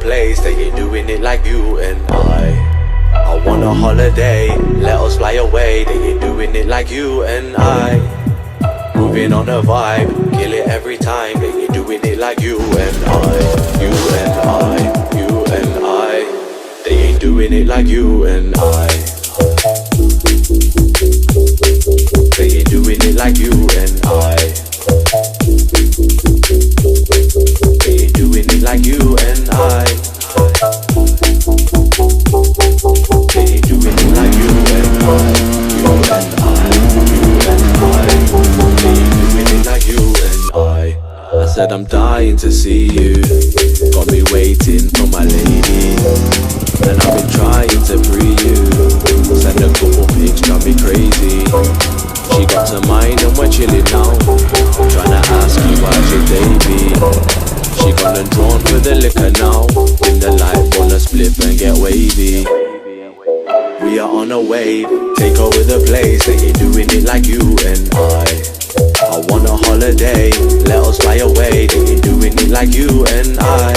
place, they ain't doing it like you and I want a holiday, let us fly away, they ain't doing it like you and I. Moving on a vibe, kill it every time, they ain't doing it like you and I. You and I, you and I, they ain't doing it like you and I. They ain't doing it like you and I. They ain't doing it like you and I. They ain't doing it like you and I. You and I, you and I. They ain't doing it like you and I said I'm dying to see you. Got me waiting for my lady, and I've been trying to free you. Send a couple pics, drive me crazy. She got to mine and we're chilling now. Tryna ask you how's your day been. She gone and drawn for the liquor now. In the light, wanna split and get wavy. We are on a wave, take over the place. They ain't doing it like you and I want a holiday, let us fly away. They ain't doing it like you and I.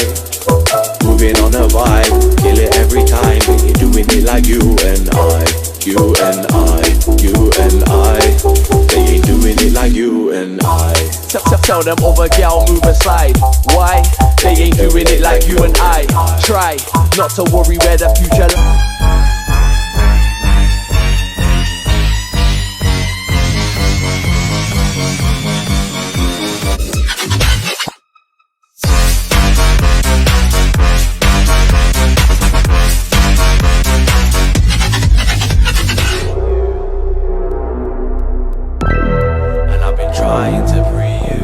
Moving on a vibe, kill it every time. They ain't doing it like you and I. You and I, you and I. They ain't doing it like you and I. Tell them other gal move aside. Why? They ain't doing it like you and I. Try not to worry where the future trying to free you.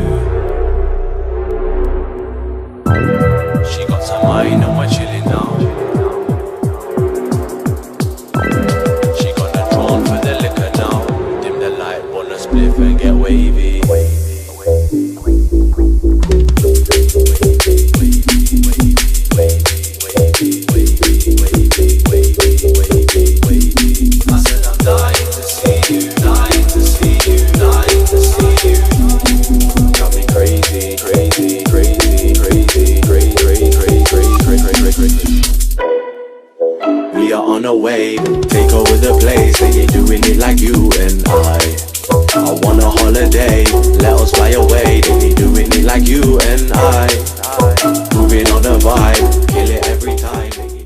She got some mine and we're chilling now. She got the drawn for the liquor now. Dim the light, wanna spliff and get wavy. I said I'm dying to see you, dying to see you, dying to see you. Got me crazy, crazy, crazy, crazy, crazy, crazy, crazy, crazy. We are on a wave, take over the place. They ain't doing it like you and I want a holiday, let us fly away. They ain't doing it like you and I. Moving on a vibe, kill it every time.